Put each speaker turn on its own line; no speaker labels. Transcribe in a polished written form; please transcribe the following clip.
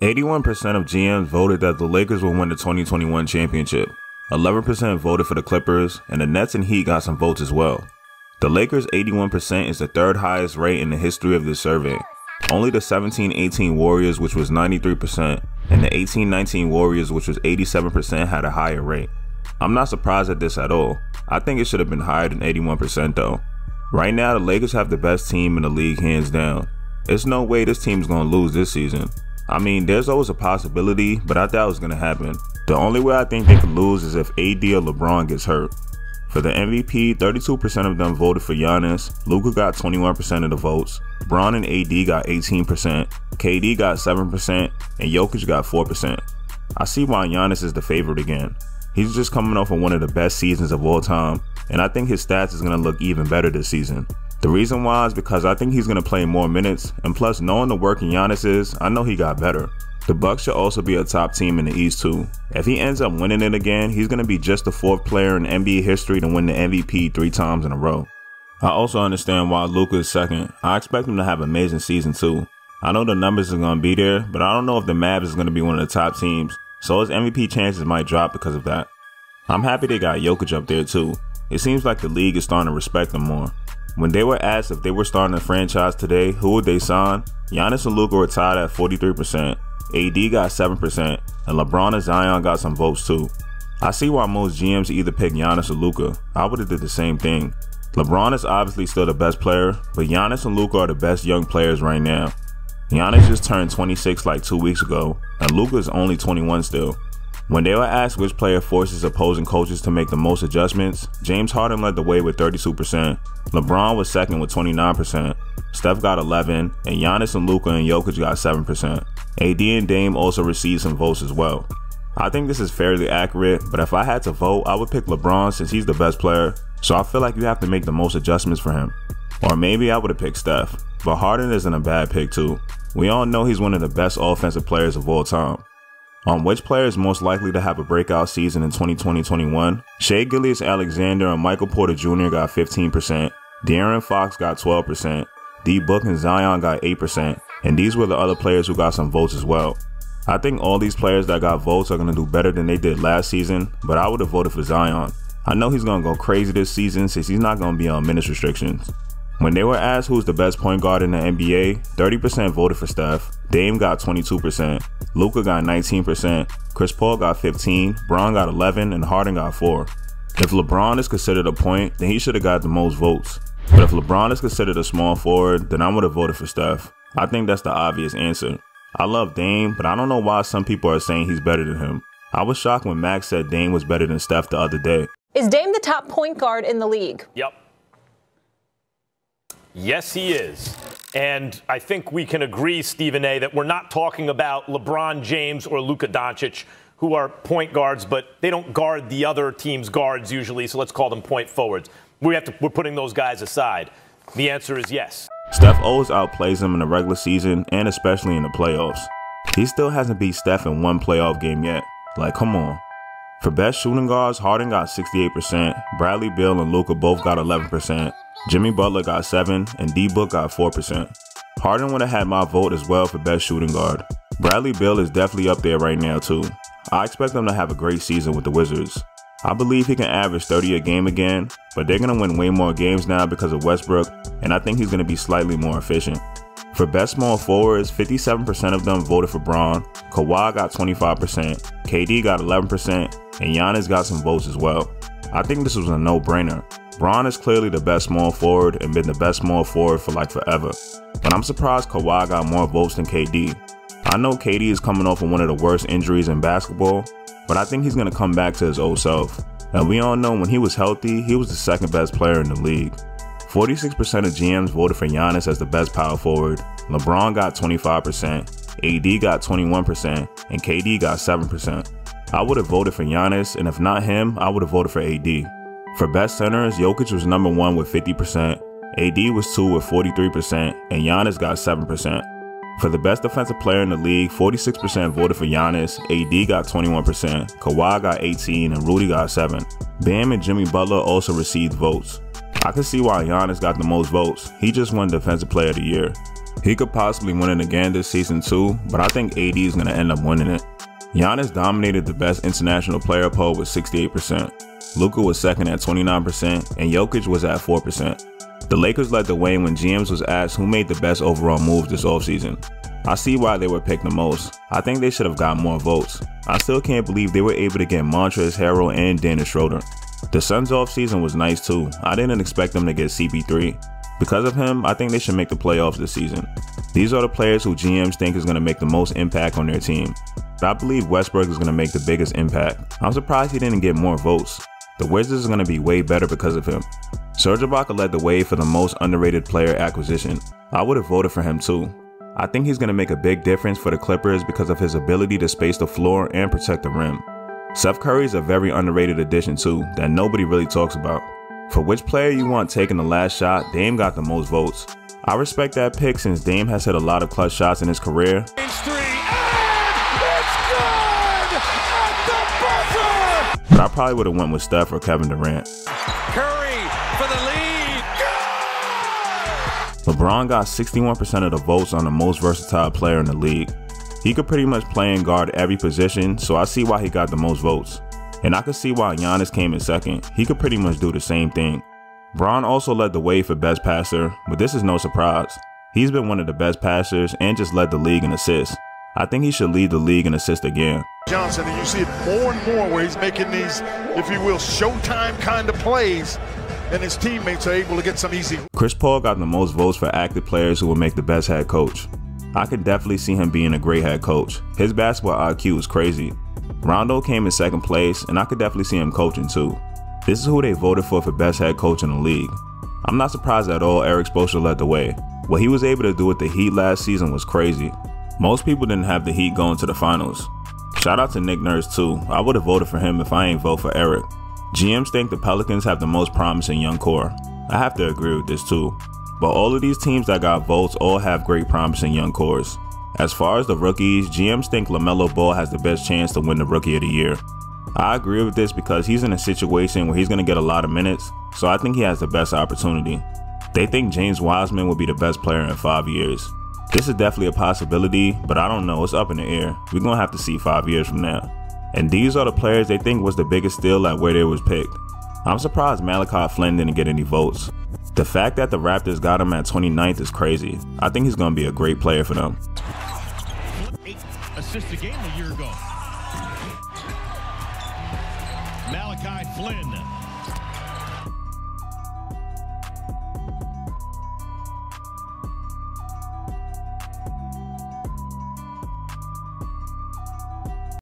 81% of GMs voted that the Lakers will win the 2021 championship. 11% voted for the Clippers, and the Nets and Heat got some votes as well. The Lakers' 81% is the third highest rate in the history of this survey. Only the 17-18 Warriors, which was 93%, and the 18-19 Warriors, which was 87%, had a higher rate. I'm not surprised at this at all. I think it should have been higher than 81% though. Right now, the Lakers have the best team in the league hands down. There's no way this team's gonna lose this season. I mean, there's always a possibility, but I thought it was gonna happen. The only way I think they could lose is if AD or LeBron gets hurt. For the MVP, 32% of them voted for Giannis, Luka got 21% of the votes, Bron and AD got 18%, KD got 7%, and Jokic got 4%. I see why Giannis is the favorite again. He's just coming off of one of the best seasons of all time, and I think his stats is going to look even better this season. The reason why is because I think he's going to play more minutes, and plus knowing the work Giannis is, I know he got better. The Bucks should also be a top team in the East too. If he ends up winning it again, he's going to be just the fourth player in NBA history to win the MVP 3 times in a row. I also understand why Luka is second. I expect him to have an amazing season too. I know the numbers are going to be there, but I don't know if the Mavs is going to be one of the top teams, so his MVP chances might drop because of that. I'm happy they got Jokic up there too. It seems like the league is starting to respect him more. When they were asked if they were starting a franchise today, who would they sign? Giannis and Luka were tied at 43%, AD got 7%, and LeBron and Zion got some votes too. I see why most GMs either pick Giannis or Luka. I would have did the same thing. LeBron is obviously still the best player, but Giannis and Luka are the best young players right now. Giannis just turned 26 like 2 weeks ago, and Luka is only 21 still. When they were asked which player forces opposing coaches to make the most adjustments, James Harden led the way with 32%, LeBron was second with 29%, Steph got 11%, and Giannis and Luka and Jokic got 7%. AD and Dame also received some votes as well. I think this is fairly accurate, but if I had to vote, I would pick LeBron since he's the best player, so I feel like you have to make the most adjustments for him. Or maybe I would have picked Steph, but Harden isn't a bad pick too. We all know he's one of the best offensive players of all time. On which player is most likely to have a breakout season in 2020-21, Shal Gilgeous Alexander and Michael Porter Jr. got 15%, De'Aaron Fox got 12%, D-Book and Zion got 8%, and these were the other players who got some votes as well. I think all these players that got votes are going to do better than they did last season, but I would have voted for Zion. I know he's going to go crazy this season since he's not going to be on minutes restrictions. When they were asked who's the best point guard in the NBA, 30% voted for Steph, Dame got 22%, Luka got 19%, Chris Paul got 15%, Bron got 11%, and Harden got 4%. If LeBron is considered a point, then he should have got the most votes. But if LeBron is considered a small forward, then I would have voted for Steph. I think that's the obvious answer. I love Dame, but I don't know why some people are saying he's better than him. I was shocked when Max said Dame was better than Steph the other day.
Is Dame the top point guard in the league?
Yep. Yes, he is. And I think we can agree, Stephen A., that we're not talking about LeBron James or Luka Doncic, who are point guards, but they don't guard the other team's guards usually, so let's call them point forwards. We're putting those guys aside. The answer is yes.
Steph always outplays him in the regular season and especially in the playoffs. He still hasn't beat Steph in one playoff game yet. Like, come on. For best shooting guards, Harden got 68%, Bradley Beal and Luka both got 11%, Jimmy Butler got 7%, and D-Book got 4%. Harden would have had my vote as well for best shooting guard. Bradley Beal is definitely up there right now too. I expect him to have a great season with the Wizards. I believe he can average 30 a game again, but they're going to win way more games now because of Westbrook, and I think he's going to be slightly more efficient. For best small forwards, 57% of them voted for Bron, Kawhi got 25%, KD got 11%, and Giannis got some votes as well. I think this was a no-brainer. Bron is clearly the best small forward and been the best small forward for like forever, but I'm surprised Kawhi got more votes than KD. I know KD is coming off of one of the worst injuries in basketball, but I think he's going to come back to his old self. And we all know when he was healthy, he was the second best player in the league. 46% of GMs voted for Giannis as the best power forward, LeBron got 25%, AD got 21%, and KD got 7%. I would have voted for Giannis, and if not him, I would have voted for AD. For best centers, Jokic was number 1 with 50%, AD was 2 with 43%, and Giannis got 7%. For the best defensive player in the league, 46% voted for Giannis, AD got 21%, Kawhi got 18%, and Rudy got 7%. Bam and Jimmy Butler also received votes. I can see why Giannis got the most votes. He just won Defensive Player of the Year. He could possibly win it again this season too, but I think AD is going to end up winning it. Giannis dominated the best international player poll with 68%. Luka was second at 29%, and Jokic was at 4%. The Lakers led the way when GMs was asked who made the best overall moves this offseason. I see why they were picked the most. I think they should have got more votes. I still can't believe they were able to get Montrezl Harrell and Dennis Schroeder. The Suns offseason was nice too. I didn't expect them to get CP3. Because of him, I think they should make the playoffs this season. These are the players who GMs think is going to make the most impact on their team. But I believe Westbrook is going to make the biggest impact. I'm surprised he didn't get more votes. The Wizards are going to be way better because of him. Serge Ibaka led the way for the most underrated player acquisition. I would have voted for him too. I think he's going to make a big difference for the Clippers because of his ability to space the floor and protect the rim. Steph Curry is a very underrated addition too that nobody really talks about. For which player you want taking the last shot, Dame got the most votes. I respect that pick since Dame has hit a lot of clutch shots in his career. But I probably would have went with Steph or Kevin Durant.
Curry for the lead.
LeBron got 61% of the votes on the most versatile player in the league. He could pretty much play and guard every position, so I see why he got the most votes. And I could see why Giannis came in second. He could pretty much do the same thing. Bron also led the way for best passer, but this is no surprise. He's been one of the best passers and just led the league in assists. I think he should lead the league in assists again.
Johnson, and you see it more and more where he's making these, if you will, showtime kind of plays, and his teammates are able to get some easy.
Chris Paul got the most votes for active players who will make the best head coach. I could definitely see him being a great head coach. His basketball IQ is crazy. Rondo came in second place, and I could definitely see him coaching too. This is who they voted for best head coach in the league. I'm not surprised at all Eric Spoelstra led the way. What he was able to do with the Heat last season was crazy. Most people didn't have the Heat going to the finals. Shout out to Nick Nurse too. I would have voted for him if I ain't vote for Eric. GMs think the Pelicans have the most promising young core. I have to agree with this too. But all of these teams that got votes all have great promising young cores. As far as the rookies, GMs think LaMelo Ball has the best chance to win the Rookie of the Year. I agree with this because he's in a situation where he's going to get a lot of minutes, so I think he has the best opportunity. They think James Wiseman will be the best player in 5 years. This is definitely a possibility, but I don't know, it's up in the air. We're going to have to see 5 years from now. And these are the players they think was the biggest steal at where they was picked. I'm surprised Malachi Flynn didn't get any votes. The fact that the Raptors got him at 29th is crazy. I think he's going to be a great player for them.
8 assists a game a year ago. Malachi Flynn